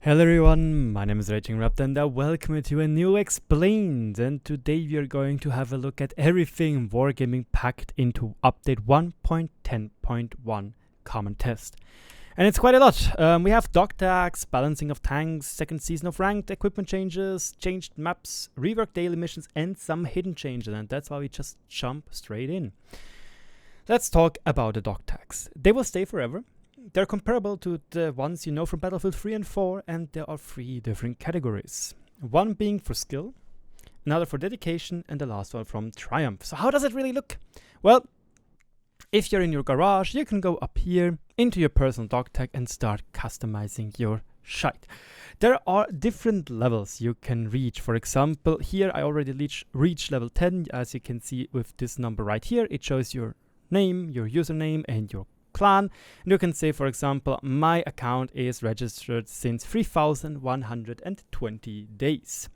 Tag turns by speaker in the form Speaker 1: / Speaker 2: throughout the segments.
Speaker 1: Hello everyone, my name is RagingRaptor and welcome to a new Explained, and today we are going to have a look at everything Wargaming packed into update 1.10.1 Common Test. And it's quite a lot. We have dog tags, balancing of tanks, second season of ranked, equipment changes, changed maps, reworked daily missions and some hidden changes, and that's why we just jump straight in. Let's talk about the dog tags. They will stay forever. They're comparable to the ones you know from Battlefield 3 and 4, and there are 3 different categories. One being for skill, another for dedication, and the last one from triumph. So how does it really look? Well, if you're in your garage, you can go up here into your personal dog tag and start customizing your shite. There are different levels you can reach. For example, here I already reached level 10, as you can see with this number right here. It shows your name, your username, and your clan, and you can say, for example, my account is registered since 3120 days.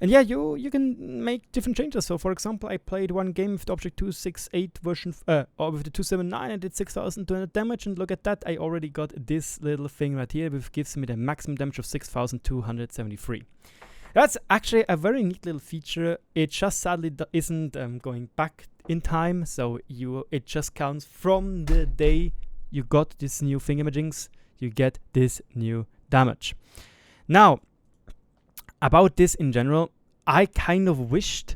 Speaker 1: And yeah, you can make different changes. So for example, I played one game with the Object 268 version or with the 279 and did 6200 damage, and look at that, I already got this little thing right here, which gives me the maximum damage of 6273. That's actually a very neat little feature. It just sadly isn't going back in time, so it just counts from the day you got this new thingamajiggs, you get this new damage. Now, about this in general, I kind of wished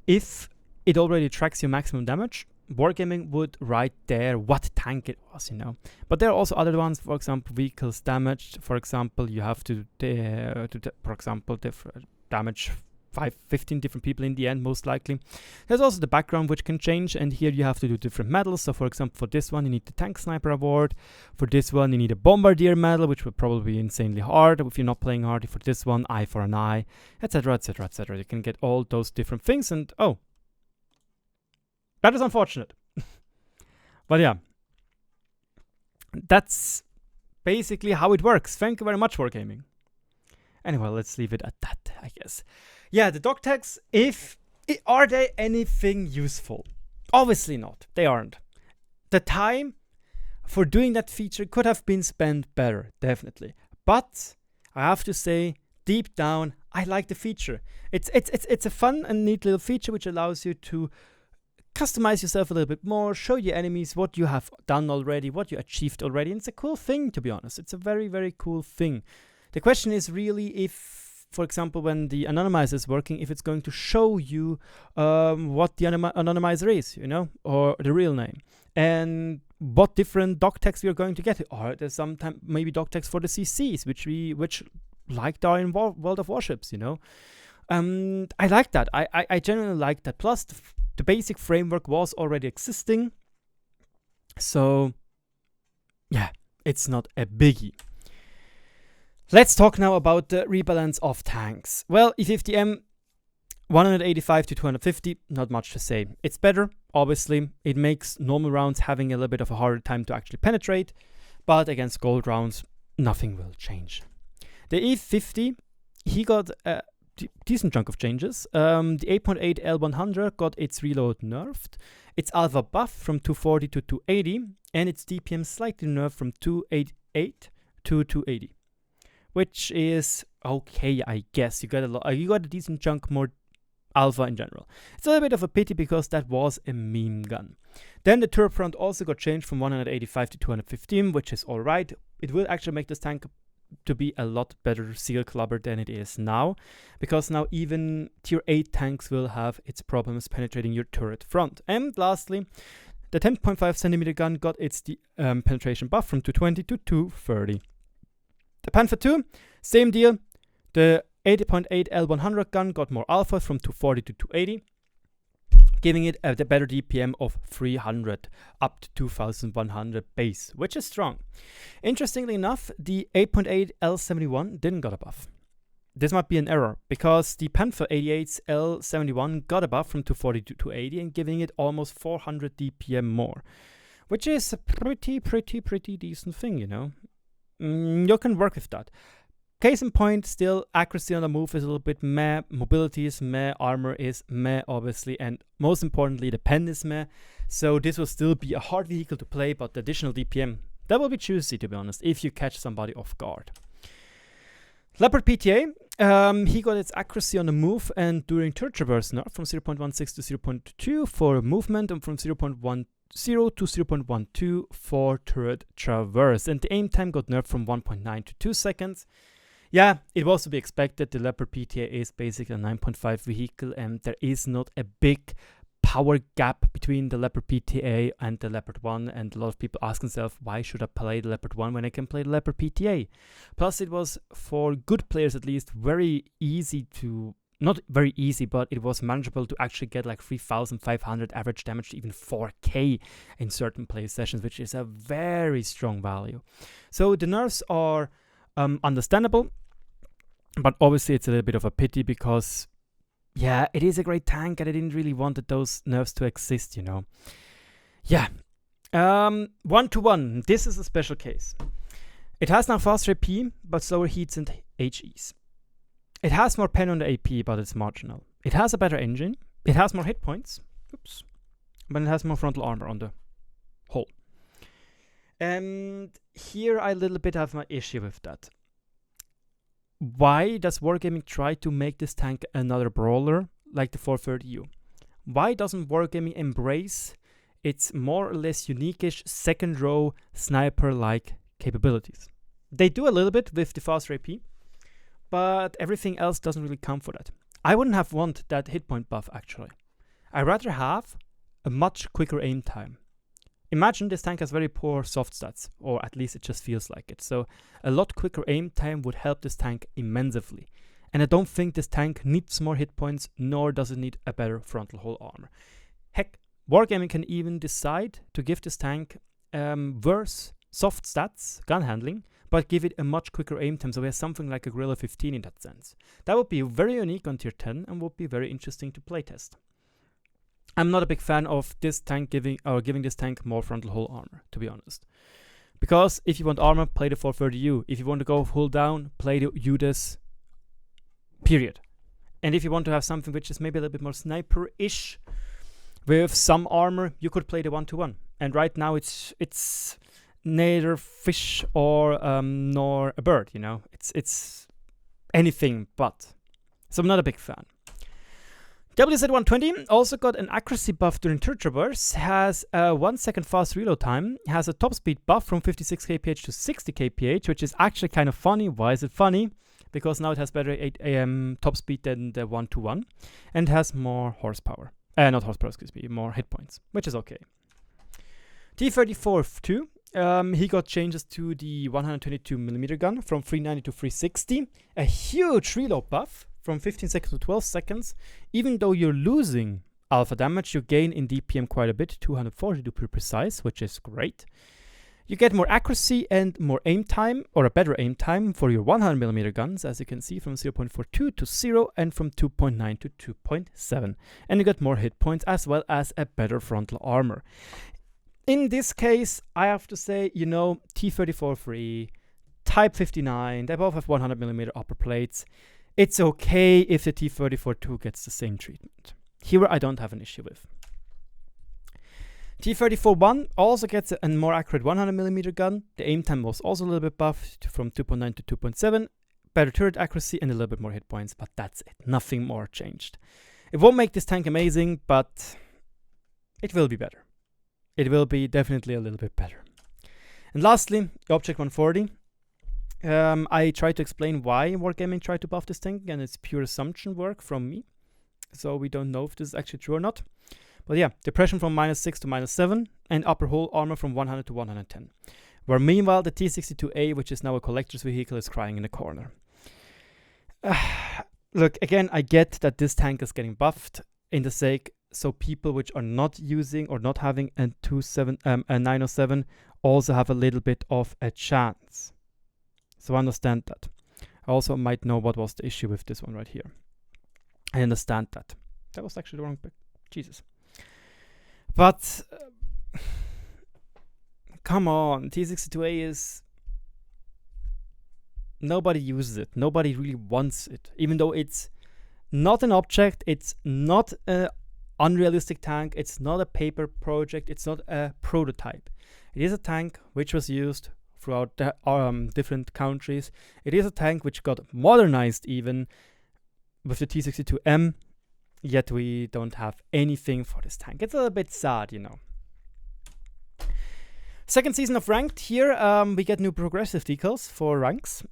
Speaker 1: if it already tracks your maximum damage, Wargaming would write there what tank it was, you know. But there are also other ones, for example, vehicles damaged. For example, you have to damage 15 different people in the end, most likely. There's also the background, which can change, and here you have to do different medals. So for example, for this one you need the Tank Sniper award. For this one you need a Bombardier medal, which will probably be insanely hard if you're not playing hard. For this one, eye for an eye, etc, etc, etc. You can get all those different things, and oh, that is unfortunate. But yeah, that's basically how it works. Thank you very much, Wargaming. Anyway, let's leave it at that, I guess. Yeah, the dog tags, are they anything useful? Obviously not. They aren't. The time for doing that feature could have been spent better, definitely. But I have to say, deep down, I like the feature. It's a fun and neat little feature which allows you to customize yourself a little bit more, show your enemies what you have done already, what you achieved already. And it's a cool thing, to be honest. It's a very, very cool thing. The question is really if, for example, when the anonymizer is working, if it's going to show you what the anonymizer is, you know, or the real name, and what different dog tags we are going to get. Or there's sometimes maybe dog tags for the CCs, which liked are in World of Warships, you know. I like that. I genuinely like that. Plus, the basic framework was already existing, so yeah, it's not a biggie. Let's talk now about the rebalance of tanks. Well, E50M 185 to 250, not much to say. It's better, obviously. It makes normal rounds having a little bit of a harder time to actually penetrate, but against gold rounds, nothing will change. The E50, he got a decent chunk of changes. The 8.8 L100 got its reload nerfed, its alpha buff from 240 to 280, and its DPM slightly nerfed from 288 to 280. Which is okay, I guess. You got a decent chunk more alpha in general. It's a little bit of a pity because that was a meme gun. Then the turret front also got changed from 185 to 215, which is alright. It will actually make this tank to be a lot better seal clubber than it is now, because now even tier 8 tanks will have its problems penetrating your turret front. And lastly, the 10.5 centimeter gun got its penetration buff from 220 to 230. The Panther 2, same deal. The 80.8 L100 gun got more alpha from 240 to 280, giving it a better DPM of 300 up to 2100 base, which is strong. Interestingly enough, the 8.8 L71 didn't got a buff. This might be an error, because the Panther 88's L71 got a buff from 240 to 280 and giving it almost 400 DPM more, which is a pretty decent thing, you know. You can work with that. Case in point, still, accuracy on the move is a little bit meh, mobility is meh, armor is meh, obviously, and most importantly, the pen is meh. So this will still be a hard vehicle to play, but the additional DPM, that will be juicy, to be honest, if you catch somebody off guard. Leopard PTA, he got its accuracy on the move and during turret traverse nerf from 0.16 to 0.2 for movement and from 0.10 to 0.12 for turret traverse. And the aim time got nerfed from 1.9 to 2 seconds. Yeah, it was to be expected. The Leopard PTA is basically a 9.5 vehicle and there is not a big power gap between the Leopard PTA and the Leopard 1, and a lot of people ask themselves, why should I play the Leopard 1 when I can play the Leopard PTA? Plus it was, for good players at least, very easy to, not very easy, but it was manageable to actually get like 3,500 average damage to even 4k in certain play sessions, which is a very strong value. So the nerfs are understandable, but obviously it's a little bit of a pity because yeah, it is a great tank and I didn't really want those nerfs to exist, you know. Yeah. 1-to-1. This is a special case. It has now faster AP, but slower heats and HEs. It has more pen on the AP, but it's marginal. It has a better engine. It has more hit points. Oops. But it has more frontal armor on the whole. And here I a little bit have my issue with that. Why does Wargaming try to make this tank another brawler like the 430U? Why doesn't Wargaming embrace its more or less unique-ish second row sniper-like capabilities? They do a little bit with the faster AP, but everything else doesn't really count for that. I wouldn't have wanted that hit point buff actually. I'd rather have a much quicker aim time. Imagine this tank has very poor soft stats, or at least it just feels like it. So a lot quicker aim time would help this tank immensely. And I don't think this tank needs more hit points, nor does it need a better frontal hull armor. Heck, Wargaming can even decide to give this tank worse soft stats, gun handling, but give it a much quicker aim time, so we have something like a Guerrilla 15 in that sense. That would be very unique on tier 10 and would be very interesting to playtest. I'm not a big fan of this tank giving this tank more frontal hull armor, to be honest. Because if you want armor, play the 430U. If you want to go hull down, play the UDES, period. And if you want to have something which is maybe a little bit more sniper-ish with some armor, you could play the 1-to-1. And right now it's neither fish or nor a bird, you know. It's anything but. So I'm not a big fan. WZ120 also got an accuracy buff during turret traverse, has a 1 second fast reload time, has a top speed buff from 56 kph to 60 kph, which is actually kind of funny. Why is it funny? Because now it has better 8 AM top speed than the 1-to-1, and has more horsepower. Not horsepower, excuse me, more hit points, which is okay. T-34 too. He got changes to the 122mm gun from 390 to 360, a huge reload buff from 15 seconds to 12 seconds. Even though you're losing alpha damage, you gain in DPM quite a bit, 240 to be precise, which is great. You get more accuracy and more aim time, or a better aim time for your 100mm guns, as you can see, from 0.42 to 0 and from 2.9 to 2.7. And you get more hit points as well as a better frontal armor. In this case, I have to say, you know, T-34 free, Type 59, they both have 100mm upper plates. It's okay if the T-34-2 gets the same treatment. Here I don't have an issue with. T-34-1 also gets a more accurate 100mm gun. The aim time was also a little bit buffed from 2.9 to 2.7. Better turret accuracy and a little bit more hit points, but that's it. Nothing more changed. It won't make this tank amazing, but it will be better. It will be definitely a little bit better. And lastly, Object 140. I tried to explain why Wargaming tried to buff this tank, and it's pure assumption work from me. So we don't know if this is actually true or not. But yeah, depression from -6 to -7, and upper hull armor from 100 to 110. Where meanwhile the T-62A, which is now a collector's vehicle, is crying in the corner. Look, again, I get that this tank is getting buffed in the sake so people which are not using or not having a 907 also have a little bit of a chance. So I understand that. I also might know what was the issue with this one right here. I understand that. That was actually the wrong pick. Jesus. But come on, T-62A is... Nobody uses it. Nobody really wants it. Even though it's not an object, it's not an unrealistic tank, it's not a paper project, it's not a prototype. It is a tank which was used throughout the different countries. It is a tank which got modernized even with the T62M, yet we don't have anything for this tank. It's a little bit sad, you know. Second season of Ranked. Here we get new progressive decals for ranks.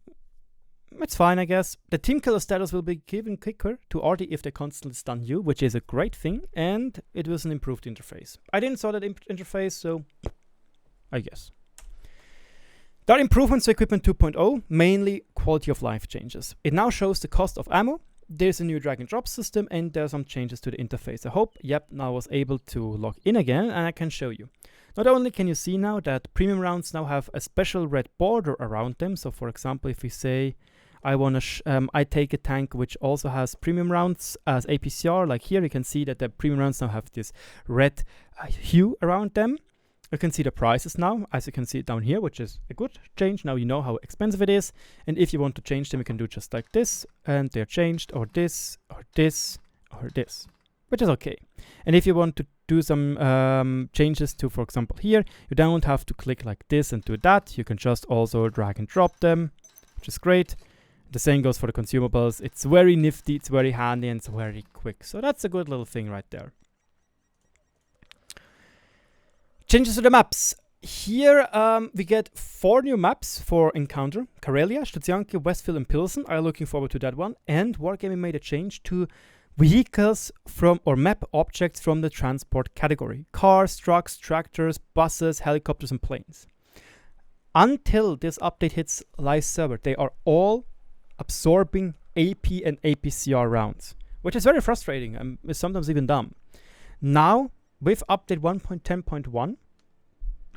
Speaker 1: It's fine, I guess. The team killer status will be given quicker to RD if they constantly stun you, which is a great thing, and it was an improved interface. I didn't saw that interface, so I guess. There are improvements to Equipment 2.0, mainly quality of life changes. It now shows the cost of ammo. There's a new drag and drop system, and there are some changes to the interface. I hope, now I was able to log in again, and I can show you. Not only can you see now that premium rounds now have a special red border around them. So for example, if we say I take a tank which also has premium rounds as APCR, like here you can see that the premium rounds now have this red hue around them. You can see the prices now, as you can see it down here, which is a good change. Now you know how expensive it is, and if you want to change them, you can do just like this, and they're changed, or this, or this, or this, which is okay. And if you want to do some changes to, for example, here, you don't have to click like this and do that. You can just also drag and drop them, which is great. The same goes for the consumables. It's very nifty, it's very handy, and it's very quick. So that's a good little thing right there. Changes to the maps. Here we get 4 new maps for Encounter. Karelia, Stacjanki, Westfield, and Pilsen. I'm looking forward to that one. And Wargaming made a change to vehicles from or map objects from the transport category. Cars, trucks, tractors, buses, helicopters, and planes. Until this update hits live server, they are all absorbing AP and APCR rounds, which is very frustrating and is sometimes even dumb. Now, with update 1.10.1,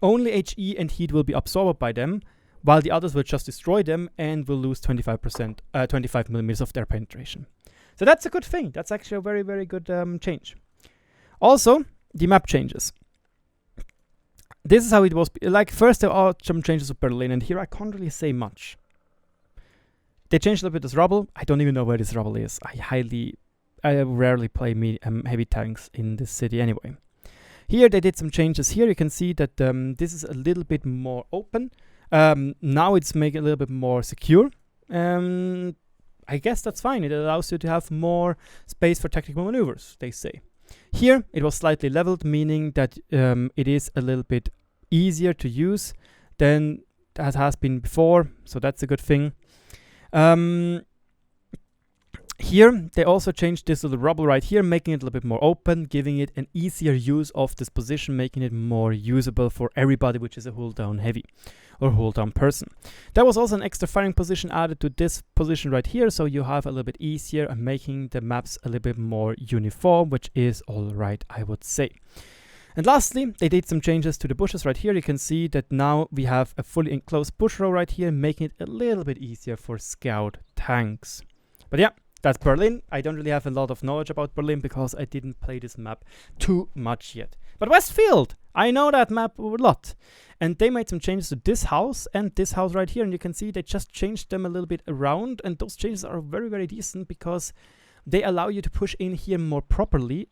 Speaker 1: only HE and heat will be absorbed by them, while the others will just destroy them and will lose 25%, 25 millimeters of their penetration. So that's a good thing. That's actually a very, very good change. Also, the map changes. This is how it was. Like, first there are some changes with Berlin, and here I can't really say much. They changed a little bit this rubble. I don't even know where this rubble is. I rarely play heavy tanks in this city anyway. Here they did some changes. Here you can see that this is a little bit more open. Now it's made a little bit more secure. I guess that's fine. It allows you to have more space for tactical maneuvers, they say. Here it was slightly leveled, meaning that it is a little bit easier to use than it has been before. So that's a good thing. Here, they also changed this little rubble right here, making it a little bit more open, giving it an easier use of this position, making it more usable for everybody, which is a hold down heavy or hold down person. There was also an extra firing position added to this position right here, so you have a little bit easier and making the maps a little bit more uniform, which is all right, I would say. And lastly, they did some changes to the bushes right here. You can see that now we have a fully enclosed bush row right here, making it a little bit easier for scout tanks. But yeah, that's Berlin. I don't really have a lot of knowledge about Berlin because I didn't play this map too much yet. But Westfield, I know that map a lot. And they made some changes to this house and this house right here. And you can see they just changed them a little bit around. And those changes are very, very decent because they allow you to push in here more properly.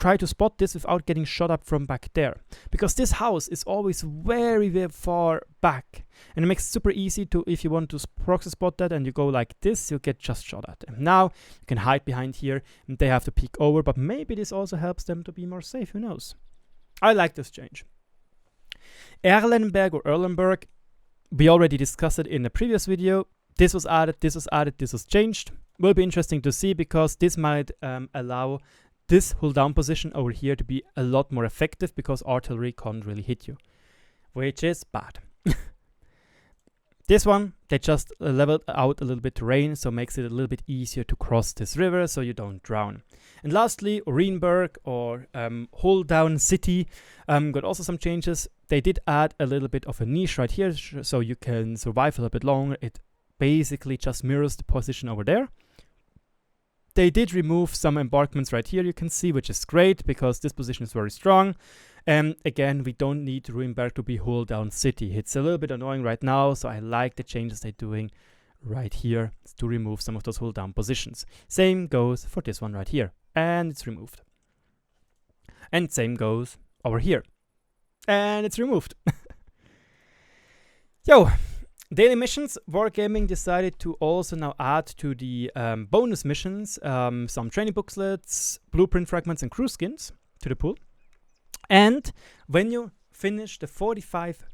Speaker 1: Try to spot this without getting shot up from back there. Because this house is always very, very far back. And it makes it super easy to, if you want to proxy spot that and you go like this, you get just shot at. And now you can hide behind here and they have to peek over. But maybe this also helps them to be more safe. Who knows? I like this change. Erlenberg or Erlenberg, we already discussed it in a previous video. This was added, this was added, this was changed. Will be interesting to see because this might allow this hold down position over here to be a lot more effective because artillery can't really hit you, which is bad. This one, they just leveled out a little bit terrain, so makes it a little bit easier to cross this river so you don't drown. And lastly, Orienberg or hold down city got also some changes. They did add a little bit of a niche right here so you can survive a little bit longer. It basically just mirrors the position over there. They did remove some embarkments right here, you can see, which is great because this position is very strong. And again, we don't need Ruinberg to be hold down city. It's a little bit annoying right now, so I like the changes they're doing right here to remove some of those hold down positions. Same goes for this one right here, and it's removed. And same goes over here, and it's removed. Yo, daily missions. Wargaming decided to also now add to the bonus missions some training booklets, blueprint fragments, and crew skins to the pool. And when you finish the 45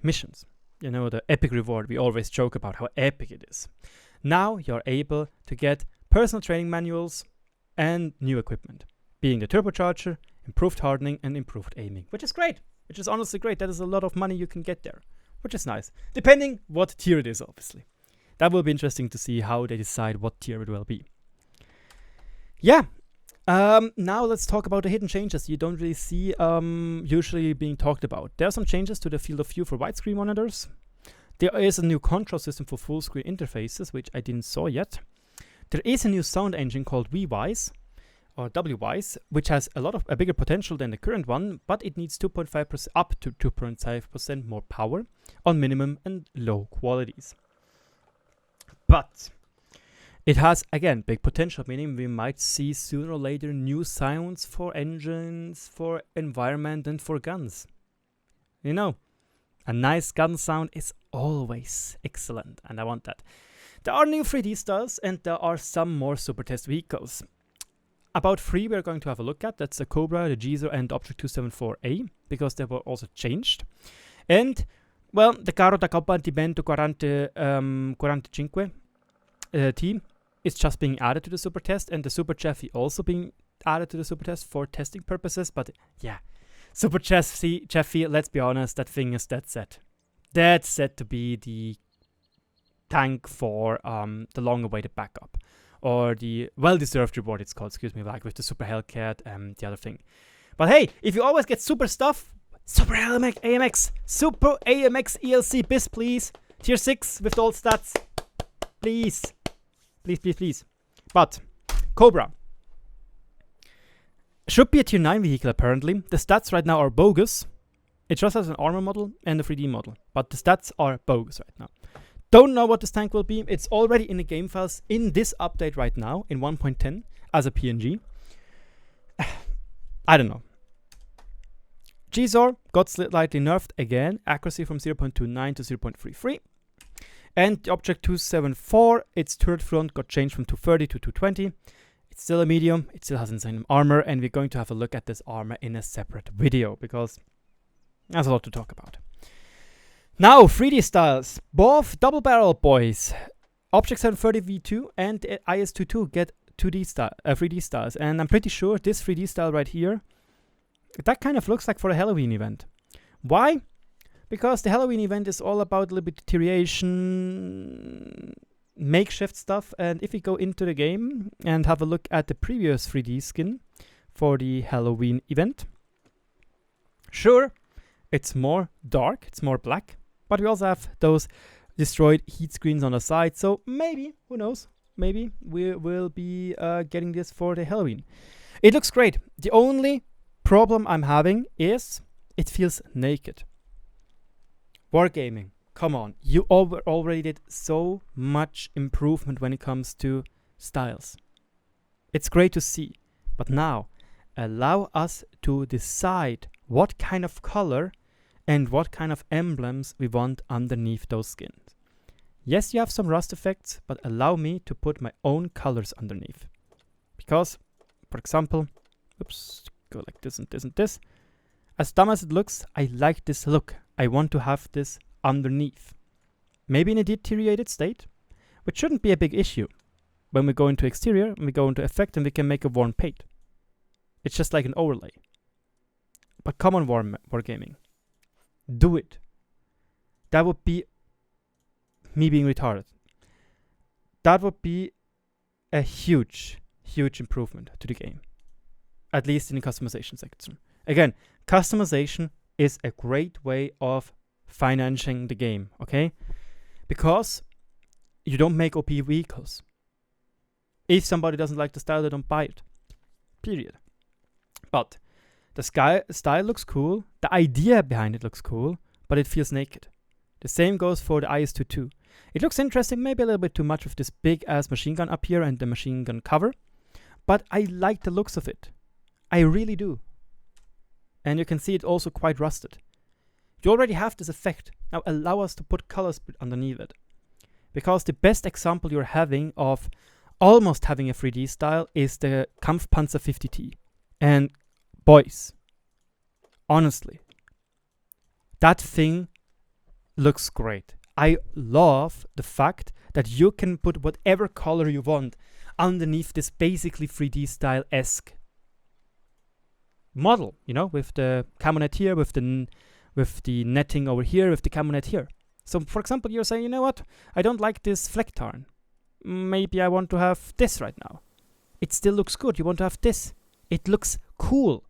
Speaker 1: missions, you know, the epic reward, we always joke about how epic it is. Now you're able to get personal training manuals and new equipment, being the turbocharger, improved hardening, and improved aiming, which is great. Which is honestly great. That is a lot of money you can get there, which is nice. Depending what tier it is, obviously. That will be interesting to see how they decide what tier it will be. Yeah. Now let's talk about the hidden changes you don't really see usually being talked about. There are some changes to the field of view for widescreen monitors. There is a new control system for full screen interfaces, which I didn't saw yet. There is a new sound engine called WiiWise, or WWise, which has a bigger potential than the current one, but it needs 2.5% up to 2.5% more power on minimum and low qualities. But it has, again, big potential, meaning we might see sooner or later new sounds for engines, for environment, and for guns. You know, a nice gun sound is always excellent, and I want that. There are new 3D styles, and there are some more super test vehicles. About 3 we're going to have a look at. That's the Cobra, the Geezer, and the Object 274A, because they were also changed. And, well, the Carro da Combattimento 45 T is just being added to the super test, and the Super Chaffee also being added to the super test for testing purposes. But, yeah, Super Chaffee, let's be honest, that thing is dead set. Dead set to be the tank for the long-awaited backup. Or the well-deserved reward, it's called, excuse me, like with the Super Hellcat and the other thing. But hey, if you always get super stuff, Super AMX, Super AMX ELC BIS, please. Tier 6 with all stats. Please. Please, please, please. But, Cobra. Should be a tier 9 vehicle, apparently. The stats right now are bogus. It just has an armor model and a 3D model. But the stats are bogus right now. Don't know what this tank will be. It's already in the game files in this update right now, in 1.10, as a PNG. I don't know. G-Zor got slightly nerfed again. Accuracy from 0.29 to 0.33. And the Object 274, its turret front got changed from 230 to 220. It's still a medium. It still has insane armor. And we're going to have a look at this armor in a separate video, because there's a lot to talk about. Now, 3D styles. Both double barrel boys, Object 730 V2 and IS-22 get 3D styles. And I'm pretty sure this 3D style right here, that kind of looks like for a Halloween event. Why? Because the Halloween event is all about a little bit deterioration, makeshift stuff. And if we go into the game and have a look at the previous 3D skin for the Halloween event, sure, it's more dark, it's more black. But we also have those destroyed heat screens on the side. So maybe, who knows, maybe we will be getting this for the Halloween. It looks great. The only problem I'm having is it feels naked. Wargaming, come on. You already did so much improvement when it comes to styles. It's great to see. But now, allow us to decide what kind of color and what kind of emblems we want underneath those skins. Yes, you have some rust effects, but allow me to put my own colors underneath. Because, for example, oops, go like this and this and this. As dumb as it looks, I like this look. I want to have this underneath. Maybe in a deteriorated state, which shouldn't be a big issue. When we go into exterior, and we go into effect, and we can make a worn paint. It's just like an overlay. But come on, Wargaming. Do it. That would be me being retarded. That would be a huge, huge improvement to the game. At least in the customization section. Again, customization is a great way of financing the game, okay? Because you don't make OP vehicles. If somebody doesn't like the style, they don't buy it. Period. But the style looks cool, the idea behind it looks cool, but it feels naked. The same goes for the IS-22. It looks interesting, maybe a little bit too much with this big-ass machine gun up here and the machine gun cover, but I like the looks of it. I really do. And you can see it also quite rusted. You already have this effect. Now allow us to put colors underneath it. Because the best example you're having of almost having a 3D style is the Kampfpanzer 50T. And boys, honestly, that thing looks great. I love the fact that you can put whatever color you want underneath this basically 3D style-esque model, you know, with the camo net here, with the netting over here, with the camo net here. So, for example, you're saying, you know what, I don't like this fleck tarn. Maybe I want to have this right now. It still looks good. You want to have this. It looks cool.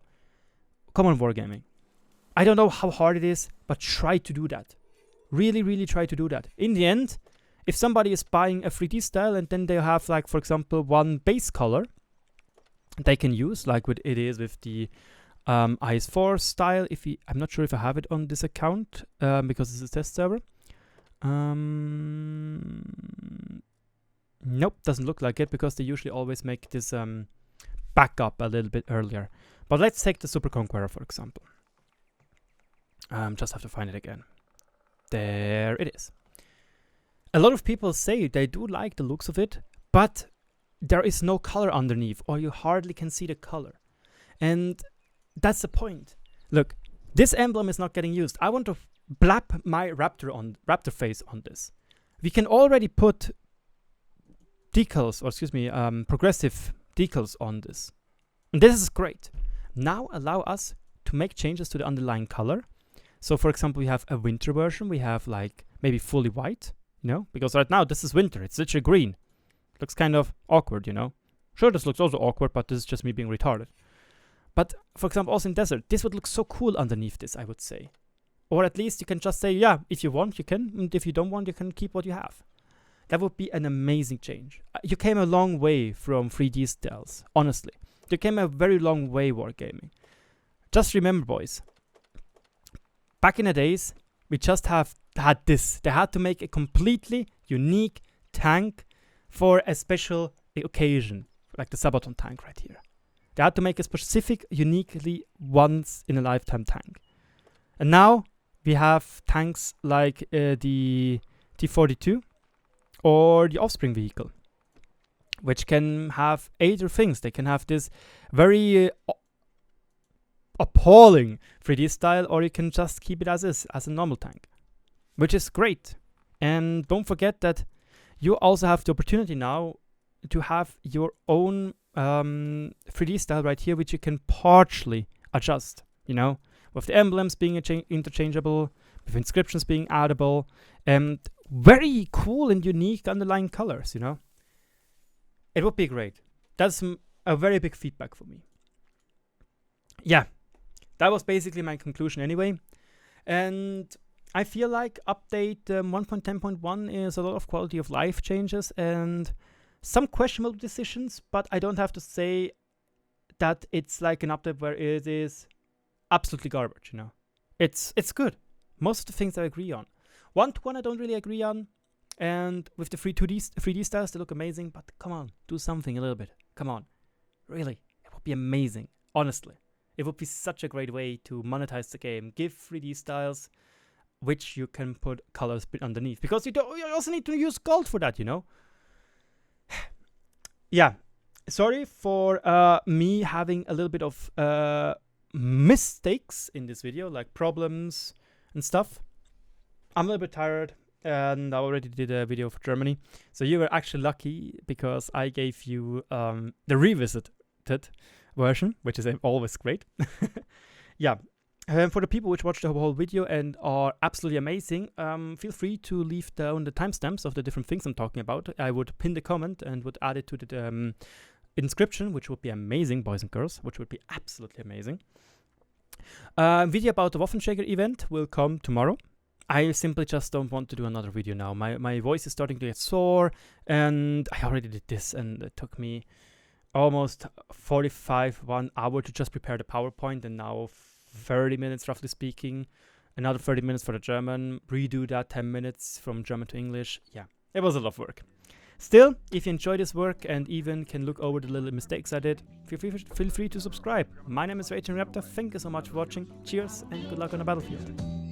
Speaker 1: Come on, Wargaming. I don't know how hard it is, but try to do that. Really, really try to do that. In the end, if somebody is buying a 3D style and then they have, like, for example, one base color they can use, like what it is with the IS4 style. I'm not sure if I have it on this account because it's a test server. Nope, doesn't look like it because they usually always make this backup a little bit earlier. But let's take the Super Conqueror, for example. Just have to find it again. There it is. A lot of people say they do like the looks of it, but there is no color underneath, or you hardly can see the color. And that's the point. Look, this emblem is not getting used. I want to blap my Raptor face on this. We can already put decals, or excuse me, progressive decals on this. And this is great. Now allow us to make changes to the underlying color. So for example, we have a winter version. We have like maybe fully white, you know, because right now this is winter. It's literally green. Looks kind of awkward, you know. Sure, this looks also awkward, but this is just me being retarded. But for example, also in desert, this would look so cool underneath this, I would say. Or at least you can just say, yeah, if you want, you can. And if you don't want, you can keep what you have. That would be an amazing change. You came a long way from 3D styles, honestly. You came a very long way, Wargaming. Just remember, boys, back in the days, we just had this. They had to make a completely unique tank for a special occasion, like the Sabaton tank right here. They had to make a specific, uniquely once-in-a-lifetime tank. And now we have tanks like the T-42 or the Offspring vehicle, which can have either things. They can have this very appalling 3D style, or you can just keep it as is, as a normal tank, which is great. And don't forget that you also have the opportunity now to have your own 3D style right here, which you can partially adjust, you know, with the emblems being interchangeable, with inscriptions being addable, and very cool and unique underlying colors, you know. It would be great. That's a very big feedback for me. Yeah, that was basically my conclusion anyway. And I feel like update 1.10.1 is a lot of quality of life changes and some questionable decisions, but I don't have to say that it's like an update where it is absolutely garbage, you know. It's good. Most of the things I agree on. 1.1 I don't really agree on, and with the 3D styles they look amazing, but come on, do something a little bit. Come on. Really, it would be amazing. Honestly. It would be such a great way to monetize the game. Give 3D styles which you can put colors underneath, because you also need to use gold for that, you know. Yeah, sorry for me having a little bit of mistakes in this video, like problems and stuff. I'm a little bit tired, and I already did a video for Germany, so you were actually lucky because I gave you the revisited version, which is always great. Yeah. For the people which watched the whole video and are absolutely amazing, feel free to leave down the timestamps of the different things I'm talking about. I would pin the comment and would add it to the inscription, which would be amazing, boys and girls, which would be absolutely amazing. Video about the Waffenschläger event will come tomorrow. I simply just don't want to do another video now. My voice is starting to get sore, and I already did this, and it took me almost 1 hour to just prepare the PowerPoint, and now 30 minutes roughly speaking, another 30 minutes for the German, redo that 10 minutes from German to English. Yeah, it was a lot of work. Still, if you enjoy this work and even can look over the little mistakes I did, feel free to subscribe. My name is RagingRaptor. Thank you so much for watching. Cheers and good luck on the battlefield.